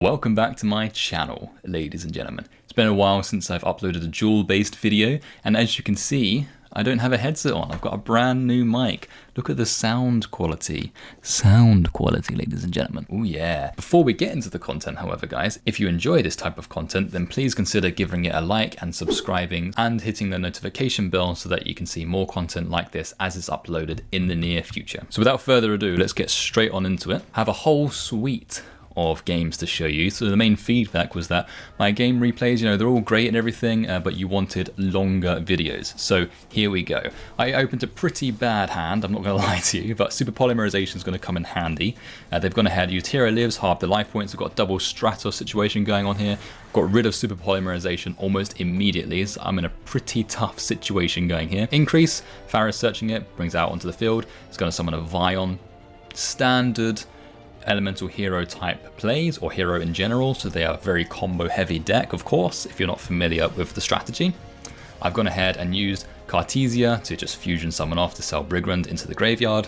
Welcome back to my channel, ladies and gentlemen. It's been a while since I've uploaded a dual-based video, and as you can see, I don't have a headset on. I've got a brand new mic. Look at the sound quality. Sound quality, ladies and gentlemen. Oh yeah. Before we get into the content, however, guys, if you enjoy this type of content, then please consider giving it a like and subscribing and hitting the notification bell so that you can see more content like this as it's uploaded in the near future. So without further ado, let's get straight on into it. I have a whole suite of games to show you. So the main feedback was that my game replays, they're all great and everything, but you wanted longer videos. So here we go. I opened a pretty bad hand, I'm not going to lie to you, but super polymerization is going to come in handy. They've gone ahead, utilises, half the life points, we've got a double Stratos situation going on here. Got rid of super polymerization almost immediately, so I'm in a pretty tough situation going here. Increase, Farah's searching it, brings it out onto the field. It's going to summon a Vion. Standard elemental hero type plays, or hero in general, so they are a very combo heavy deck, of course, if you're not familiar with the strategy. I've gone ahead and used Cartesia to just fusion summon off to sell Labrynth into the graveyard.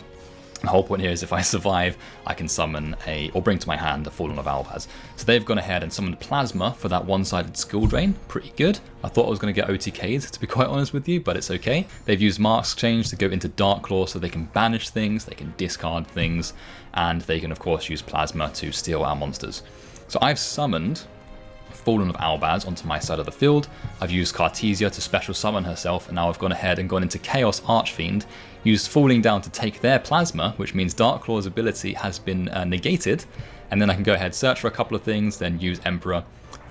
The whole point here is if I survive, I can summon or bring to my hand a Fallen of Albaz. So they've gone ahead and summoned Plasma for that one-sided skill drain. Pretty good. I thought I was going to get OTK'd, to be quite honest with you, but it's okay. They've used Mark's Change to go into Dark Claw so they can banish things, they can discard things, and they can of course use Plasma to steal our monsters. So I've summoned Fallen of Albaz onto my side of the field. I've used Cartesia to special summon herself, and now I've gone ahead and gone into Chaos Archfiend, used Falling Down to take their Plasma, which means Dark Claw's ability has been negated, and then I can go ahead, search for a couple of things, then use Emperor,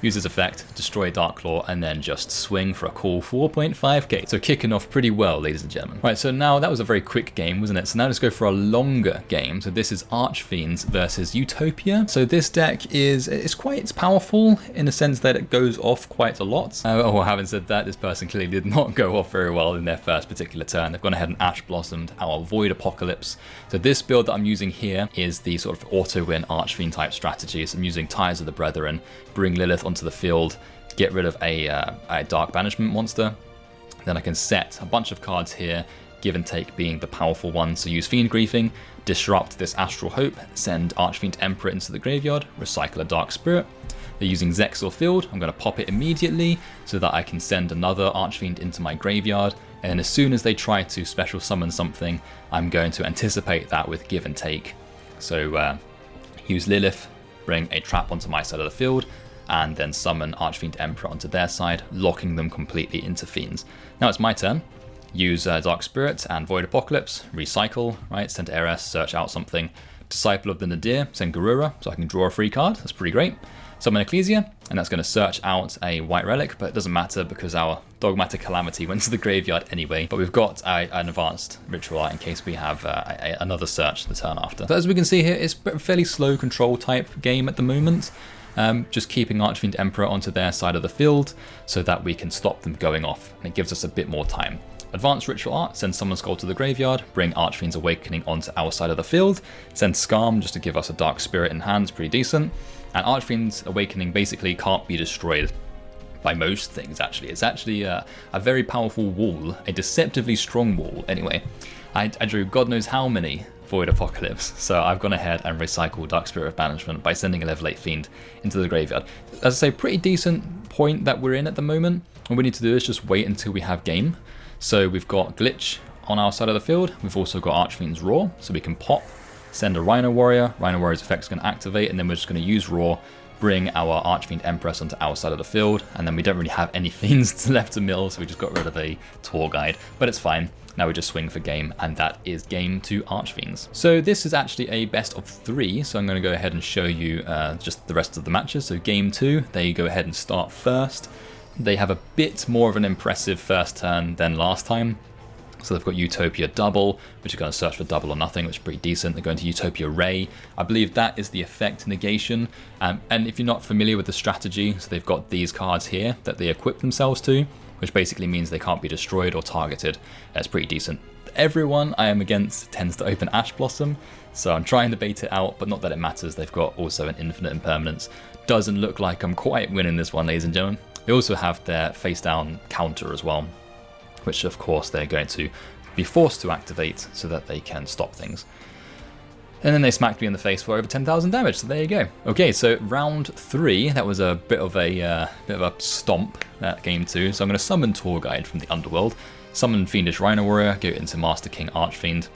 use his effect, destroy Dark Claw, and then just swing for a cool 4.5k. So kicking off pretty well, ladies and gentlemen. Right, so now that was a very quick game, wasn't it? So now let's go for a longer game. So this is Archfiends versus UTOPIA. So this deck it's powerful in the sense that it goes off quite a lot. Having said that, this person clearly did not go off very well in their first particular turn. They've gone ahead and Ash Blossomed our Void Apocalypse. So this build that I'm using here is the sort of auto-win Archfiend type strategy. So I'm using Ties of the Brethren, bring Lilith onto the field, get rid of a Dark Banishment monster. Then I can set a bunch of cards here, Give and Take being the powerful one. So use Fiend Griefing, disrupt this Astral Hope, send Archfiend Emperor into the graveyard, recycle a Dark Spirit. They're using Zexal Field. I'm going to pop it immediately so that I can send another Archfiend into my graveyard. And as soon as they try to special summon something, I'm going to anticipate that with Give and Take. So use Lilith, bring a trap onto my side of the field, and then summon Archfiend Emperor onto their side, locking them completely into Fiends. Now it's my turn. Use Dark Spirit and Void Apocalypse, recycle, right? Send Eris, search out something. Disciple of the Nadir, send Garura, so I can draw a free card. That's pretty great. Summon Ecclesia, and that's going to search out a white relic, but it doesn't matter because our Dogmatic Calamity went to the graveyard anyway. But we've got an advanced Ritual Art in case we have another search the turn after. So as we can see here, it's a fairly slow control type game at the moment. Just keeping Archfiend Emperor onto their side of the field so that we can stop them going off, and it gives us a bit more time. Advanced Ritual Art, send Summon Skull to the graveyard, bring Archfiend's Awakening onto our side of the field, send Skarm just to give us a Dark Spirit in hand, it's pretty decent. And Archfiend's Awakening basically can't be destroyed by most things, actually. It's actually a very powerful wall, a deceptively strong wall. Anyway, I drew God knows how many Void Apocalypse, so I've gone ahead and recycled Dark Spirit of Banishment by sending a level 8 Fiend into the graveyard. As I say, pretty decent point that we're in at the moment. All we need to do is just wait until we have game. So we've got Glitch on our side of the field. We've also got Archfiend's Roar, so we can pop, send a Rhino Warrior. Rhino Warrior's effect is going to activate, and then we're just going to use Roar, bring our Archfiend Empress onto our side of the field, and then we don't really have any Fiends left to mill, so we just got rid of a Tour Guide, but it's fine. Now we just swing for game, and that is game to Archfiends. So this is actually a best of 3, so I'm going to go ahead and show you just the rest of the matches. So game 2, they go ahead and start first. They have a bit more of an impressive first turn than last time. So they've got Utopia Double, which is going to search for double or nothing, which is pretty decent. They're going to Utopia Ray. I believe that is the effect negation. And if you're not familiar with the strategy, so they've got these cards here that they equip themselves to, which basically means they can't be destroyed or targeted. That's pretty decent. Everyone I am against tends to open Ash Blossom, so I'm trying to bait it out, but not that it matters. They've got also an infinite impermanence. Doesn't look like I'm quite winning this one, ladies and gentlemen. They also have their face down counter as well, which of course they're going to be forced to activate so that they can stop things. And then they smacked me in the face for over 10,000 damage, so there you go. Okay, so round 3, that was a bit of a stomp, that game 2. So I'm going to summon Tour Guide from the Underworld, summon Fiendish Rhino Warrior, go into Master King Archfiend,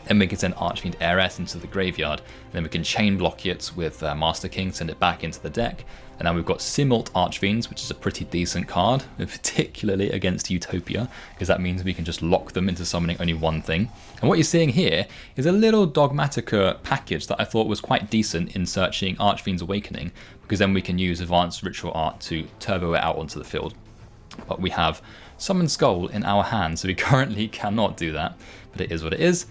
then we can send Archfiend Heiress into the graveyard, and then we can chain block it with Master King, send it back into the deck. And now we've got Simult Archfiends, which is a pretty decent card, particularly against Utopia, because that means we can just lock them into summoning only one thing. And what you're seeing here is a little Dogmatica package that I thought was quite decent in searching Archfiend's Awakening, because then we can use Advanced Ritual Art to turbo it out onto the field. But we have Summon Skull in our hand, so we currently cannot do that, but it is what it is.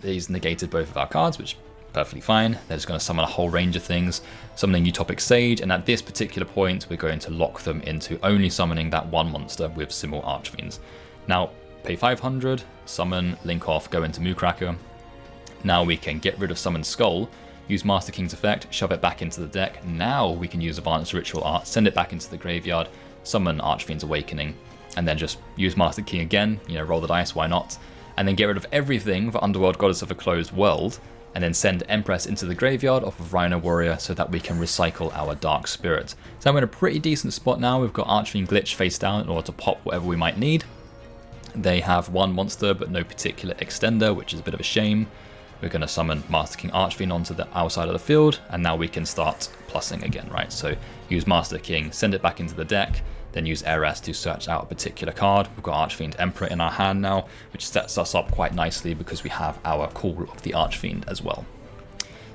He's negated both of our cards, which perfectly fine. They're just going to summon a whole range of things, summoning Utopic Sage, and at this particular point we're going to lock them into only summoning that one monster with Simul Archfiends. Now pay 500, summon, link off, go into Moocracker. Now we can get rid of Summon Skull, use Master King's effect, shove it back into the deck. Now we can use Advanced Ritual Art, send it back into the graveyard, summon Archfiend's Awakening, and then just use Master King again, roll the dice, why not? And then get rid of everything for Underworld Goddess of a Closed World, and then send Empress into the graveyard off of Rhino Warrior so that we can recycle our Dark Spirit. So I'm in a pretty decent spot now. We've got Archfiend Glitch face down in order to pop whatever we might need. They have one monster but no particular extender, which is a bit of a shame. We're going to summon Master King Archfiend onto the outside of the field, and now we can start plussing again, right? So use Master King, send it back into the deck, then use Heiress to search out a particular card. We've got Archfiend Emperor in our hand now, which sets us up quite nicely because we have our Call of the Archfiend as well.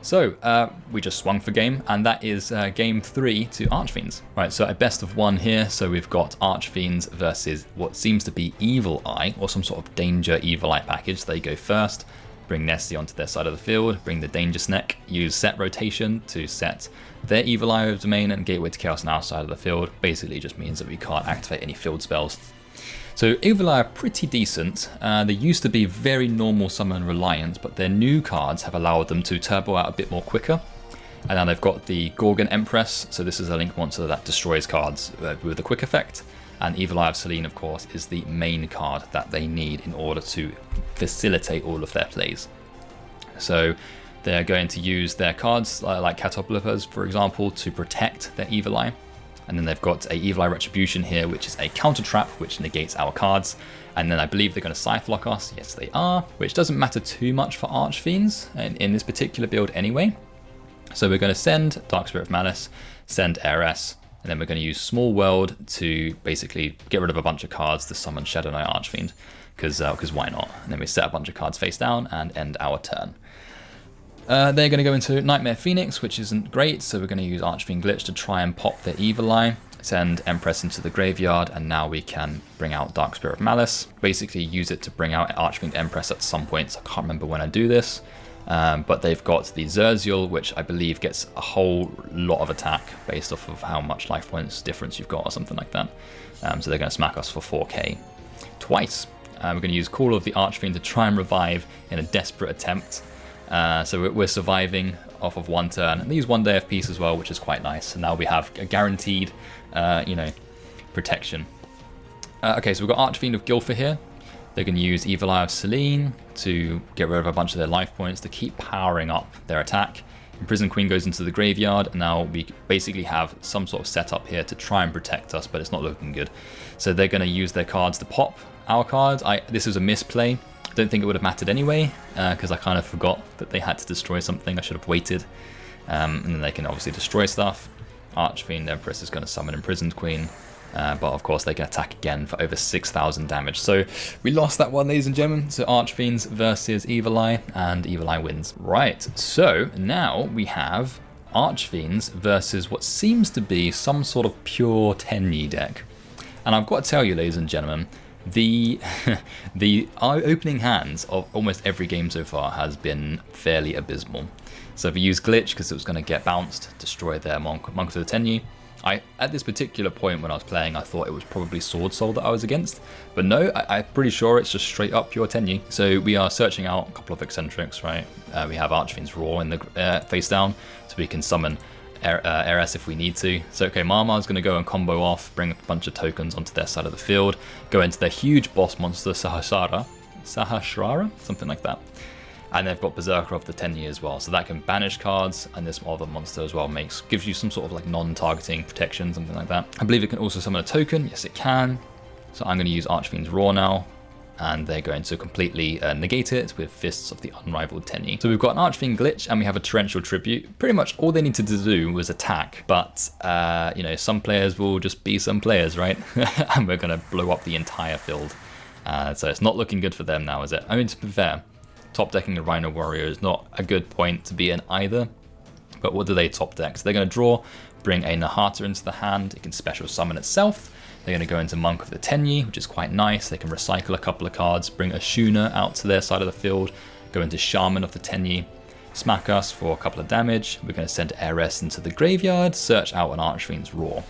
So we just swung for game, and that is game 3 to Archfiends. Right, so a best of 1 here. So we've got Archfiends versus what seems to be Evil Eye, or some sort of Danger Evil Eye package. They go first. Bring Nessie onto their side of the field, bring the Danger Snake, use Set Rotation to set their Evil Eye of Domain and Gateway to Chaos on our side of the field. Basically just means that we can't activate any field spells. So Evil Eye are pretty decent. They used to be very normal summon reliant, but their new cards have allowed them to turbo out a bit more quicker. And now they've got the Gorgon Empress, so this is a link monster that destroys cards with a quick effect. And Evil Eye of Selene, of course, is the main card that they need in order to facilitate all of their plays. So they're going to use their cards, like Catoplepas, for example, to protect their Evil Eye. And then they've got a Evil Eye Retribution here, which is a counter trap, which negates our cards. And then I believe they're going to Scythe Lock us. Yes, they are, which doesn't matter too much for Archfiends in this particular build anyway. So we're going to send Dark Spirit of Malice, send Heiress, and then we're going to use Small World to basically get rid of a bunch of cards to summon Shadow Knight Archfiend, because why not? And then we set a bunch of cards face down and end our turn. They're going to go into Nightmare Phoenix, which isn't great, so we're going to use Archfiend Glitch to try and pop their Evil Eye, send Empress into the graveyard, and now we can bring out Dark Spirit of Malice. Basically use it to bring out Archfiend Empress at some point, so I can't remember when I do this. But they've got the Zerziel, which I believe gets a whole lot of attack based off of how much life points difference you've got or something like that. So they're going to smack us for 4k twice. We're going to use Call of the Archfiend to try and revive in a desperate attempt. So we're surviving off of 1 turn. And these 1 day of peace as well, which is quite nice. And now we have a guaranteed, protection. Okay, so we've got Archfiend of Gilfer here. They're going to use Evil Eye of Selene to get rid of a bunch of their life points to keep powering up their attack. Imprisoned Queen goes into the graveyard, and now we basically have some sort of setup here to try and protect us, but it's not looking good. So they're going to use their cards to pop our cards. This is a misplay. I don't think it would have mattered anyway, because I kind of forgot that they had to destroy something. I should have waited. And then they can obviously destroy stuff. Archfiend Empress is going to summon Imprisoned Queen. But of course they can attack again for over 6,000 damage. So we lost that one, ladies and gentlemen. So Archfiends versus Evil Eye, and Evil Eye wins. Right, so now we have Archfiends versus what seems to be some sort of pure TENYI deck. And I've got to tell you, ladies and gentlemen, the opening hands of almost every game so far has been fairly abysmal. So if you use Glitch, because it was going to get bounced, destroy their Monk of the TENYI. At this particular point when I was playing, I thought it was probably Sword Soul that I was against. But no, I'm pretty sure it's just straight up pure TENYI. So we are searching out a couple of eccentrics, right? We have Archfiend's Roar in the face down, so we can summon Heiress if we need to. So okay, Marmar's going to go and combo off, bring a bunch of tokens onto their side of the field, go into their huge boss monster, Sahasrara, something like that. And they've got Berserker of the TENYI as well, so that can banish cards, and this other monster as well gives you some sort of like non-targeting protection, something like that. I believe it can also summon a token. Yes, it can. So I'm going to use Archfiend's Roar now, and they're going to completely negate it with Fists of the Unrivaled TENYI. So we've got an Archfiend glitch, and we have a Torrential Tribute. Pretty much all they needed to do was attack, but you know, some players will just be some players, right? And we're going to blow up the entire field. So it's not looking good for them now, is it? I mean, to be fair, top decking a Rhino Warrior is not a good point to be in either. But what do they top deck? So they're going to draw, bring a Nahata into the hand. It can special summon itself. They're going to go into Monk of the TENYI, which is quite nice. They can recycle a couple of cards, bring a Shuna out to their side of the field, go into Shaman of the TENYI, smack us for a couple of damage. We're going to send Heiress into the graveyard, search out an Archfiend's Roar.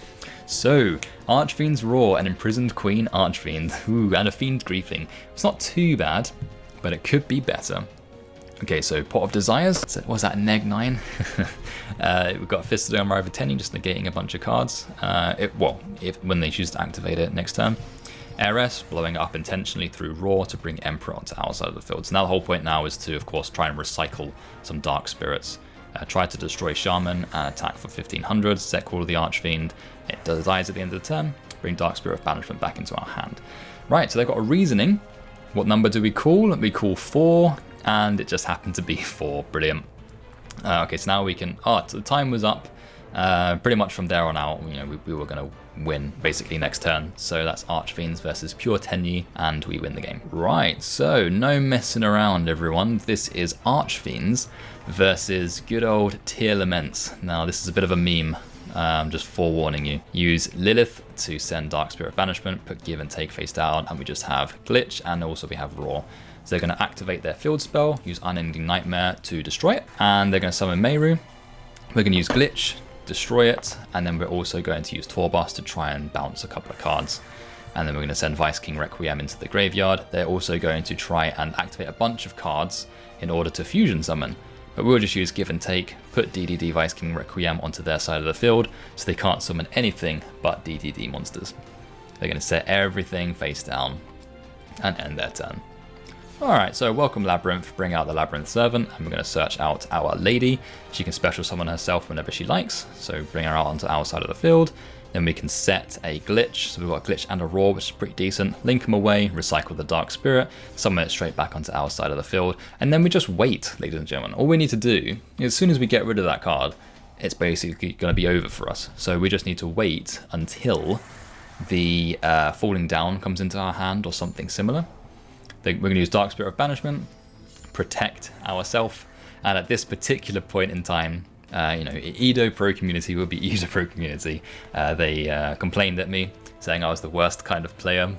So, Archfiend's Roar, an Imprisoned Queen Archfiend, ooh, and a Fiend Griefing. It's not too bad, but it could be better. Okay, so Pot of Desires, so what was that, neg 9? We've got Fist of the Unrivaled TENYI, just negating a bunch of cards. When they choose to activate it next turn. Heiress, blowing it up intentionally through Roar to bring Emperor onto our side of the field. So now the whole point now is to, of course, try and recycle some Dark Spirits. Try to destroy Shaman and attack for 1500, set Call of the Archfiend. It dies at the end of the turn, bring Dark Spirit of Banishment back into our hand. Right, so they've got a reasoning. What number do we call? We call 4. And it just happened to be 4. Brilliant. Okay, so now we can... so the time was up. Pretty much from there on out, you know, we were going to win basically next turn. So that's Archfiends versus pure TENYI, and we win the game. Right, so no messing around, everyone. This is Archfiends versus good old Tearlaments. Now, this is a bit of a meme. Just forewarning you. Use Lilith to send Dark Spirit of Banishment, put Give and Take face down, and we just have Glitch, and also we have Roar. So they're going to activate their field spell, use Unending Nightmare to destroy it, and they're going to summon Meru. We're going to use Glitch, destroy it, and then we're also going to use Torbust to try and bounce a couple of cards. And then we're going to send Vice King Requiem into the graveyard. They're also going to try and activate a bunch of cards in order to fusion summon. But we'll just use Give and Take, put DDD Vice King Requiem onto their side of the field, so they can't summon anything but DDD monsters. They're going to set everything face down and end their turn. Alright, so welcome Labrynth, bring out the Labrynth Servant, and we're going to search out our lady. She can special summon herself whenever she likes, so bring her out onto our side of the field. Then we can set a glitch, so we've got a glitch and a roar, which is pretty decent. Link them away, recycle the Dark Spirit, summon it straight back onto our side of the field, and then we just wait, ladies and gentlemen. All we need to do, as soon as we get rid of that card, it's basically going to be over for us. So we just need to wait until the Falling Down comes into our hand or something similar. We're going to use Dark Spirit of Banishment, protect ourselves, and at this particular point in time, you know, Edo Pro Community will be Edo Pro Community. They complained at me, saying I was the worst kind of player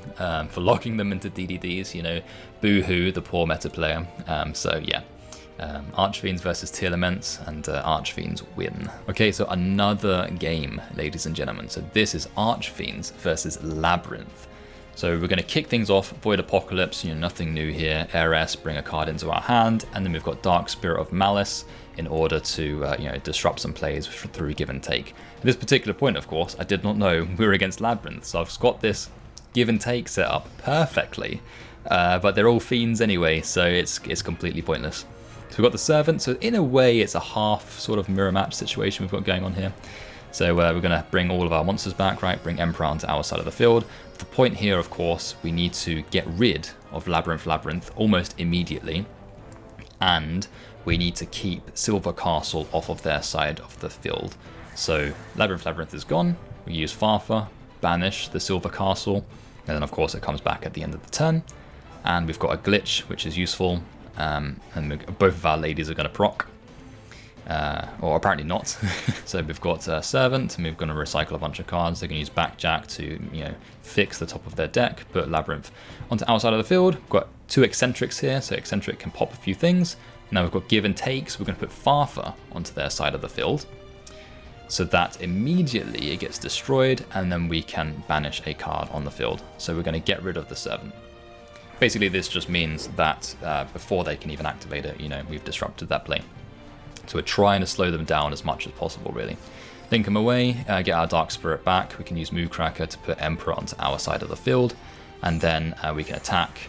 for locking them into DDDs, you know, boo-hoo, the poor meta player. So yeah, Archfiends versus Tearlaments, and Archfiends win. Okay, so another game, ladies and gentlemen. So this is Archfiends versus Labrynth. So we're going to kick things off, Void Apocalypse, you know, nothing new here. Heiress, bring a card into our hand, and then we've got Dark Spirit of Malice in order to, you know, disrupt some plays through Give and Take. At this particular point, of course, I did not know we were against Labrynth, so I've got this Give and Take set up perfectly, but they're all fiends anyway, so it's completely pointless. So we've got the Servant, so in a way it's a half sort of mirror match situation we've got going on here. So we're going to bring all of our monsters back, right? Bring Emperor onto our side of the field. The point here, of course, we need to get rid of Labrynth almost immediately. And we need to keep Silver Castle off of their side of the field. So Labrynth is gone. We use Farfa, banish the Silver Castle. And then, of course, it comes back at the end of the turn. And we've got a glitch, which is useful. And both of our ladies are going to proc. Or apparently not. So we've got Servant, and we're going to recycle a bunch of cards. They're going to use Backjack to, you know, fix the top of their deck, put Labrynth onto our side of the field. We've got two Eccentrics here, so Eccentric can pop a few things. Now we've got Give and Take, so we're going to put Farfa onto their side of the field. So that immediately it gets destroyed, and then we can banish a card on the field. So we're going to get rid of the Servant. Basically, this just means that before they can even activate it, you know, we've disrupted that play. So we're trying to slow them down as much as possible, really. Link them away, get our Dark Spirit back. We can use Move Cracker to put Emperor onto our side of the field. And then we can attack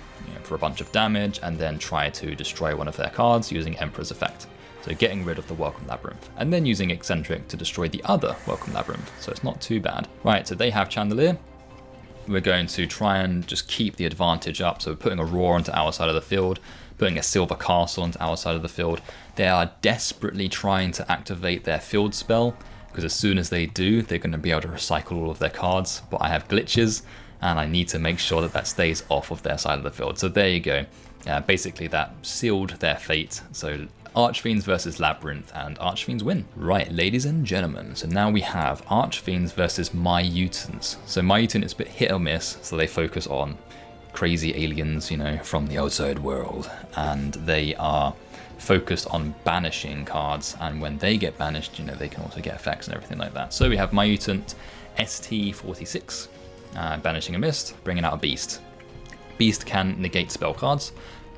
for a bunch of damage, and then try to destroy one of their cards using Emperor's Effect. So getting rid of the Welcome Labrynth, and then using Eccentric to destroy the other Welcome Labrynth, so it's not too bad. Right, so they have Chandelier. We're going to try and just keep the advantage up, so we're putting a Roar onto our side of the field, putting a Silver Castle onto our side of the field. They are desperately trying to activate their field spell, because as soon as they do, they're going to be able to recycle all of their cards, but I have glitches, and I need to make sure that that stays off of their side of the field. So there you go. Basically that sealed their fate. So Archfiends versus Labrynth, and Archfiends win. Right, ladies and gentlemen, so now we have Archfiends versus MYUTANTs. So MYUTANT is a bit hit or miss, so they focus on crazy aliens, from the outside world, and they are focused on banishing cards, and when they get banished, they can also get effects and everything like that. So we have MYUTANT ST46, banishing a mist, bringing out a beast. Beast can negate spell cards,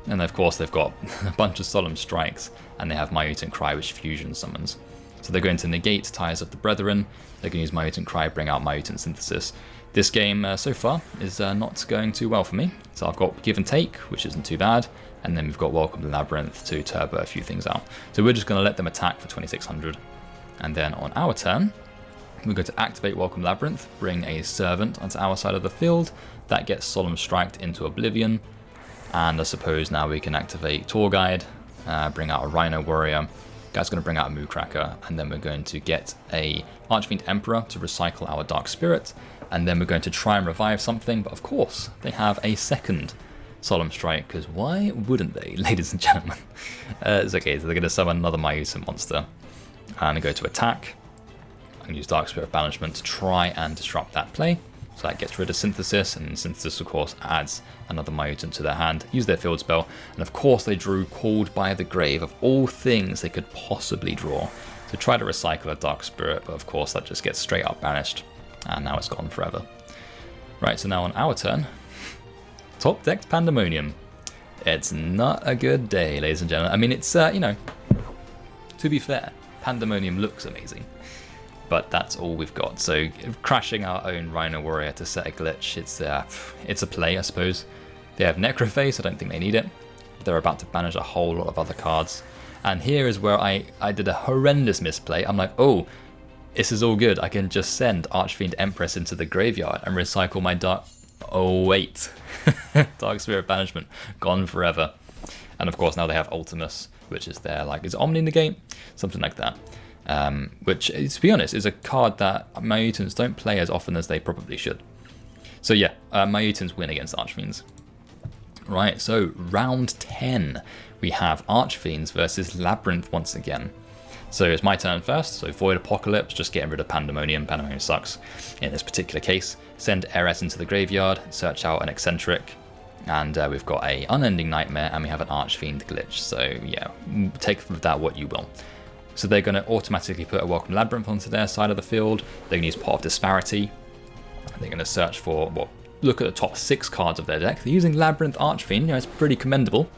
and of course they've got a bunch of Solemn Strikes, and they have MYUTANT Cry, which fusion summons. So they're going to negate Ties of the Brethren, they're going to use MYUTANT Cry, bring out MYUTANT Synthesis. This game so far is not going too well for me. So I've got Give and Take, which isn't too bad, and then we've got Welcome to Labrynth to turbo a few things out. So we're just going to let them attack for 2600, and then on our turn, we're going to activate Welcome Labrynth, bring a Servant onto our side of the field, that gets Solemn Striked into Oblivion, and I suppose now we can activate Tour Guide, bring out a Rhino Warrior, that's going to bring out a Moo Cracker, and then we're going to get a Archfiend Emperor to recycle our Dark Spirit, and then we're going to try and revive something, but of course they have a second Solemn Strike, because why wouldn't they, ladies and gentlemen? It's okay, so they're going to summon another MYUTANT monster, and go to attack, and use Dark Spirit Banishment to try and disrupt that play. So that gets rid of Synthesis, and Synthesis of course adds another MYUTANT to their hand, use their field spell, and of course they drew Called by the Grave, of all things they could possibly draw. So try to recycle a Dark Spirit, but of course that just gets straight up banished, and now it's gone forever. Right, so now on our turn, top decked Pandemonium. It's not a good day, ladies and gentlemen. I mean, it's, to be fair, Pandemonium looks amazing, but that's all we've got. So crashing our own Rhino Warrior to set a glitch, it's a play, I suppose. They have Necrophase, I don't think they need it. They're about to banish a whole lot of other cards. And here is where I did a horrendous misplay. I'm like, oh, this is all good. I can just send Archfiend Empress into the graveyard and recycle my Dark... Oh, wait. Dark Spirit Banishment, gone forever. And of course now they have Ultimus, which is their, is it Omni Negate? Something like that. Which, to be honest, is a card that MYUTANTs don't play as often as they probably should. So yeah, MYUTANTs win against Archfiends. Right, so round 10, we have Archfiends versus Labrynth once again. So it's my turn first, so Void Apocalypse, just getting rid of Pandemonium. Pandemonium sucks in this particular case. Send Heiress into the graveyard, search out an Eccentric, and we've got a Unending Nightmare, and we have an Archfiend glitch. So yeah, take with that what you will. So they're going to automatically put a Welcome Labrynth onto their side of the field. They're going to use Pot of Disparity. They're going to search for, look at the top 6 cards of their deck. They're using Labrynth Archfiend, it's pretty commendable.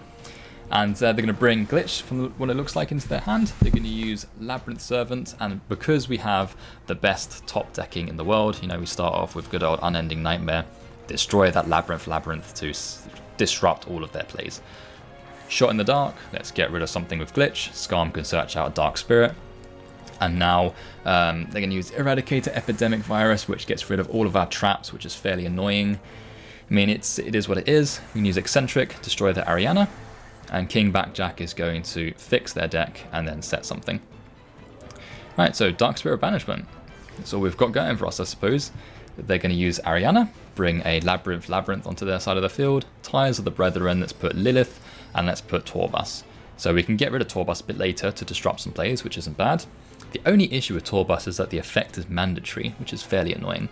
And they're going to bring Glitch from what it looks like into their hand. They're going to use Labrynth Servant, and because we have the best top decking in the world, we start off with good old Unending Nightmare, destroy that Labrynth to disrupt all of their plays. Shot in the Dark, let's get rid of something with Glitch. Skarm can search out Dark Spirit. And now they're going to use Eradicator Epidemic Virus, which gets rid of all of our traps, which is fairly annoying. I mean, it is what it is. We can use Eccentric, destroy the Ariana, and King Backjack is going to fix their deck and then set something. Right, so Dark Spirit Banishment. That's all we've got going for us, I suppose. They're going to use Ariana, bring a Labrynth onto their side of the field, Ties of the Brethren, let's put Lilith, and let's put Torbus. So we can get rid of Torbus a bit later to disrupt some plays, which isn't bad. The only issue with Torbus is that the effect is mandatory, which is fairly annoying.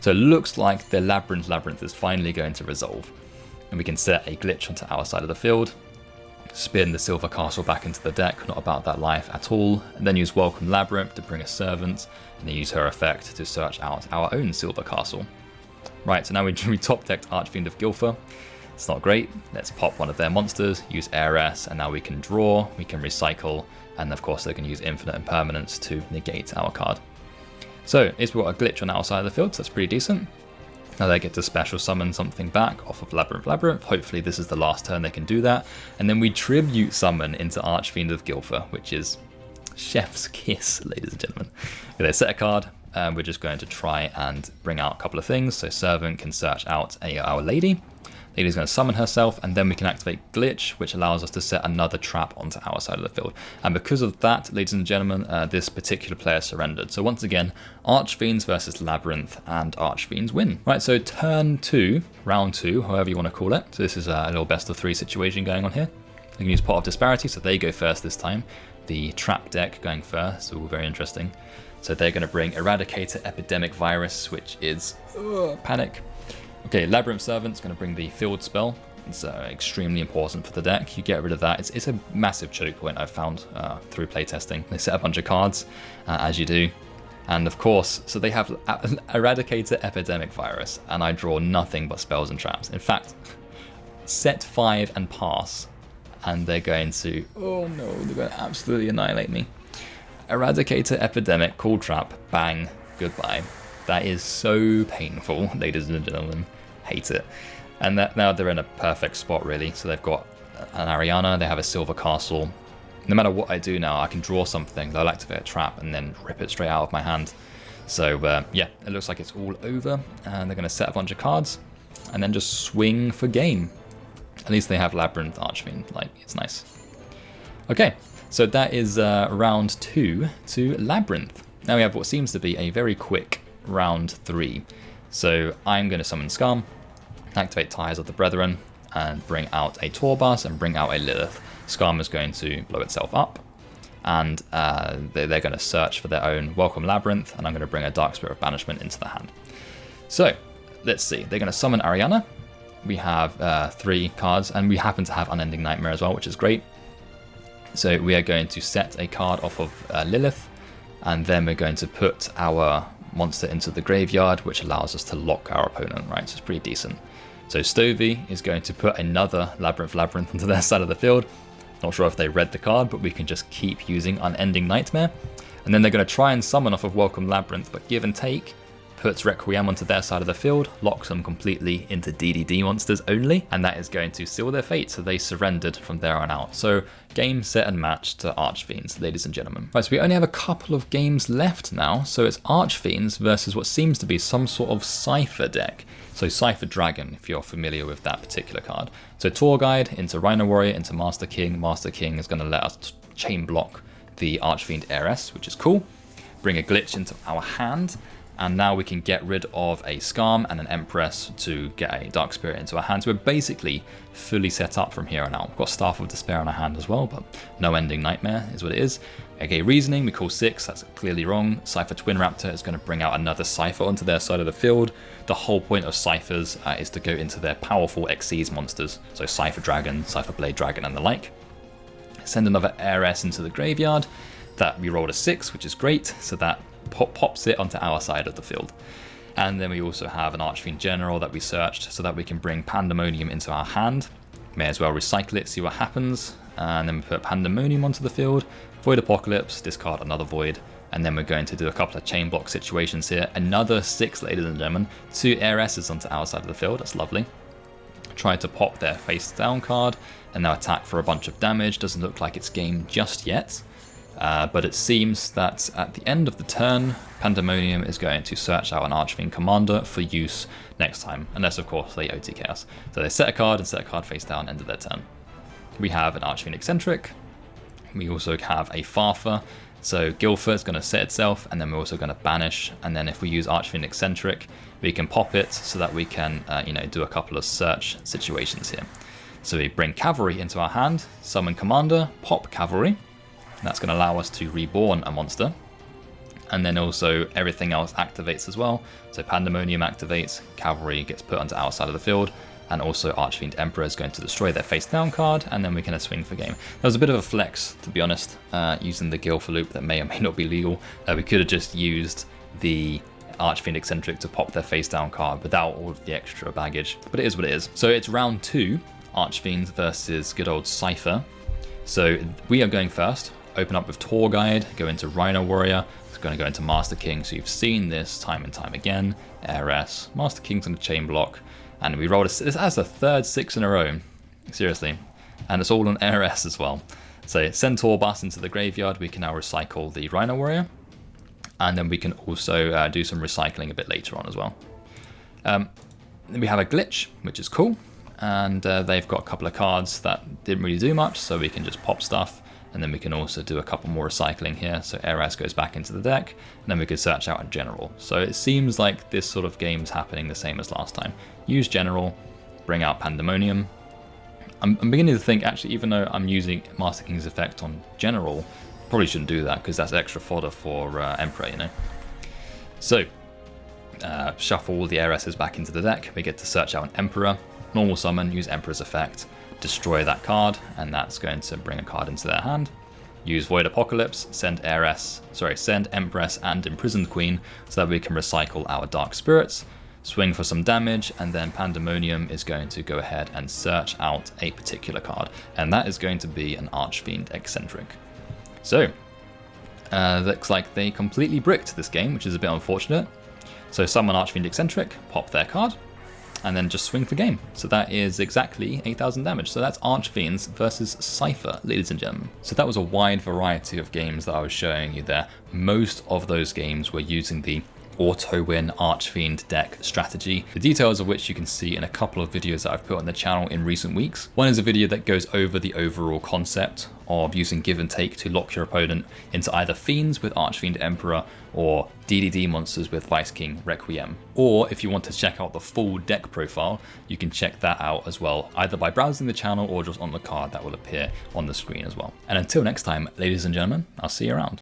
So it looks like the Labrynth is finally going to resolve. And we can set a glitch onto our side of the field, spin the Silver Castle back into the deck, not about that life at all, and then use Welcome Labrynth to bring a Servant, and then use her effect to search out our own Silver Castle. Right, so now we top-decked Archfiend of Gilfer. It's not great. Let's pop one of their monsters, use Heiress, and now we can draw, we can recycle, and of course they can use Infinite Impermanence to negate our card. So, we've got a glitch on our side of the field, so that's pretty decent. Now they get to special summon something back off of Labrynth. Hopefully this is the last turn they can do that. And then we tribute summon into Archfiend of Gilfer, which is chef's kiss, ladies and gentlemen. Okay, set a card. We're just going to try and bring out a couple of things. So Servant can search out our Lady. Lady's going to summon herself, and then we can activate Glitch, which allows us to set another trap onto our side of the field. And because of that, ladies and gentlemen, this particular player surrendered. So once again, Archfiends versus Labrynth, and Archfiends win. Right, so turn 2, round 2, however you want to call it. So this is a little best of 3 situation going on here. We can use Pot of Disparity, so they go first this time. The trap deck going first, all very interesting. So they're going to bring Eradicator Epidemic Virus, which is Panic. Okay, Labrynth Servant's going to bring the field spell. It's extremely important for the deck. You get rid of that. It's a massive choke point I've found through playtesting. They set a bunch of cards, as you do. And of course, so they have Eradicator Epidemic Virus, and I draw nothing but spells and traps. In fact, set 5 and pass, and they're going to, oh no, they're going to absolutely annihilate me. Eradicator Epidemic, Cool Trap, bang, goodbye. That is so painful, ladies and gentlemen. Hate it. And now they're in a perfect spot, really. So they've got an Ariana, they have a Silver Castle. No matter what I do now, I can draw something, they'll activate a trap, and then rip it straight out of my hand. So yeah, it looks like it's all over. And they're going to set a bunch of cards, and then just swing for game. At least they have Labrynth Archfiend, like, it's nice. Okay, so that is round 2 to Labrynth. Now we have what seems to be a very quick round 3. So I'm going to summon Scum, activate Ties of the Brethren, and bring out a Torbas and bring out a Lilith. Scum is going to blow itself up, and they're going to search for their own Welcome Labrynth, and I'm going to bring a Dark Spirit of Banishment into the hand. So let's see, they're going to summon Ariana. We have 3 cards, and we happen to have Unending Nightmare as well, which is great. So we are going to set a card off of Lilith, and then we're going to put our monster into the graveyard, which allows us to lock our opponent, right? So it's pretty decent. So Stovey is going to put another Labrynth onto their side of the field. Not sure if they read the card, but we can just keep using Unending Nightmare. And then they're going to try and summon off of Welcome Labrynth, but give and take, puts Requiem onto their side of the field, locks them completely into DDD monsters only, and that is going to seal their fate, so they surrendered from there on out. So game, set, and match to Archfiends, ladies and gentlemen. Right, so we only have a couple of games left now, so it's Archfiends versus what seems to be some sort of CIPHER deck. So CIPHER Dragon, if you're familiar with that particular card. So Tour Guide into Rhino Warrior into Master King. Master King is going to let us chain block the Archfiend Heiress, which is cool. Bring a Glitch into our hand. And now we can get rid of a Scum and an Empress to get a Dark Spirit into our hand. So we're basically fully set up from here on out. We've got Staff of Despair in our hand as well, but no Ending Nightmare is what it is. Okay, Reasoning, we call 6, that's clearly wrong. CIPHER Twin Raptor is going to bring out another CIPHER onto their side of the field. The whole point of CIPHERs is to go into their powerful Xyz monsters. So CIPHER Dragon, CIPHER Blade Dragon, and the like. Send another Heiress into the graveyard. That we rolled a 6, which is great, so that pops it onto our side of the field. And then we also have an Archfiend General that we searched so that we can bring Pandemonium into our hand. May as well recycle it, see what happens. And then we put Pandemonium onto the field, Void Apocalypse, discard another Void, and then we're going to do a couple of chain block situations here. Another 6, ladies and gentlemen, 2 Heiresses onto our side of the field, that's lovely. Try to pop their face down card, and now attack for a bunch of damage. Doesn't look like it's game just yet. But it seems that at the end of the turn, Pandemonium is going to search out an Archfiend Commander for use next time, unless of course they OT Chaos. So they set a card and set a card face down, end of their turn. We have an Archfiend Eccentric. We also have a Farther. So Gilfer is going to set itself, and then we're also going to banish. And then if we use Archfiend Eccentric, we can pop it so that we can, do a couple of search situations here. So we bring Cavalry into our hand, summon Commander, pop Cavalry. That's going to allow us to reborn a monster. And then also everything else activates as well. So Pandemonium activates, Cavalry gets put onto our side of the field, and also Archfiend Emperor is going to destroy their face down card, and then we can swing for game. That was a bit of a flex, to be honest, using the Gilfer loop that may or may not be legal. We could have just used the Archfiend Eccentric to pop their face down card without all of the extra baggage, but it is what it is. So it's round 2, Archfiend versus good old CIPHER. So we are going first. Open up with Tour Guide, go into Rhino Warrior, It's going to go into Master King, so you've seen this time and time again. Heiress, Master King's on the chain block, and we rolled this as the third 6 in a row, seriously, and it's all on Heiress as well. So Centaur bust into the graveyard, we can now recycle the Rhino Warrior, and then we can also do some recycling a bit later on as well. We have a glitch, which is cool, and they've got a couple of cards that didn't really do much, so we can just pop stuff, and then we can also do a couple more recycling here. So Heiress goes back into the deck, and then we could search out a General. So it seems like this sort of game's happening the same as last time. Use General, bring out Pandemonium. I'm beginning to think, actually, even though I'm using Master King's effect on General, probably shouldn't do that, because that's extra fodder for Emperor, you know? So, shuffle all the Heiresses back into the deck. We get to search out an Emperor, normal summon, use Emperor's effect, destroy that card, and that's going to bring a card into their hand. Use Void Apocalypse, send Empress and Imprisoned Queen, so that we can recycle our Dark Spirits, swing for some damage, and then Pandemonium is going to go ahead and search out a particular card, and that is going to be an Archfiend Eccentric. So, looks like they completely bricked this game, which is a bit unfortunate. So summon Archfiend Eccentric, pop their card, and then just swing for game. So that is exactly 8,000 damage. So that's Archfiends versus CIPHER, ladies and gentlemen. So that was a wide variety of games that I was showing you there. Most of those games were using the auto-win Archfiend deck strategy, the details of which you can see in a couple of videos that I've put on the channel in recent weeks. One is a video that goes over the overall concept of using give and take to lock your opponent into either Fiends with Archfiend Emperor or DDD monsters with Vice King Requiem. Or if you want to check out the full deck profile, you can check that out as well, either by browsing the channel or just on the card that will appear on the screen as well. And until next time, ladies and gentlemen, I'll see you around.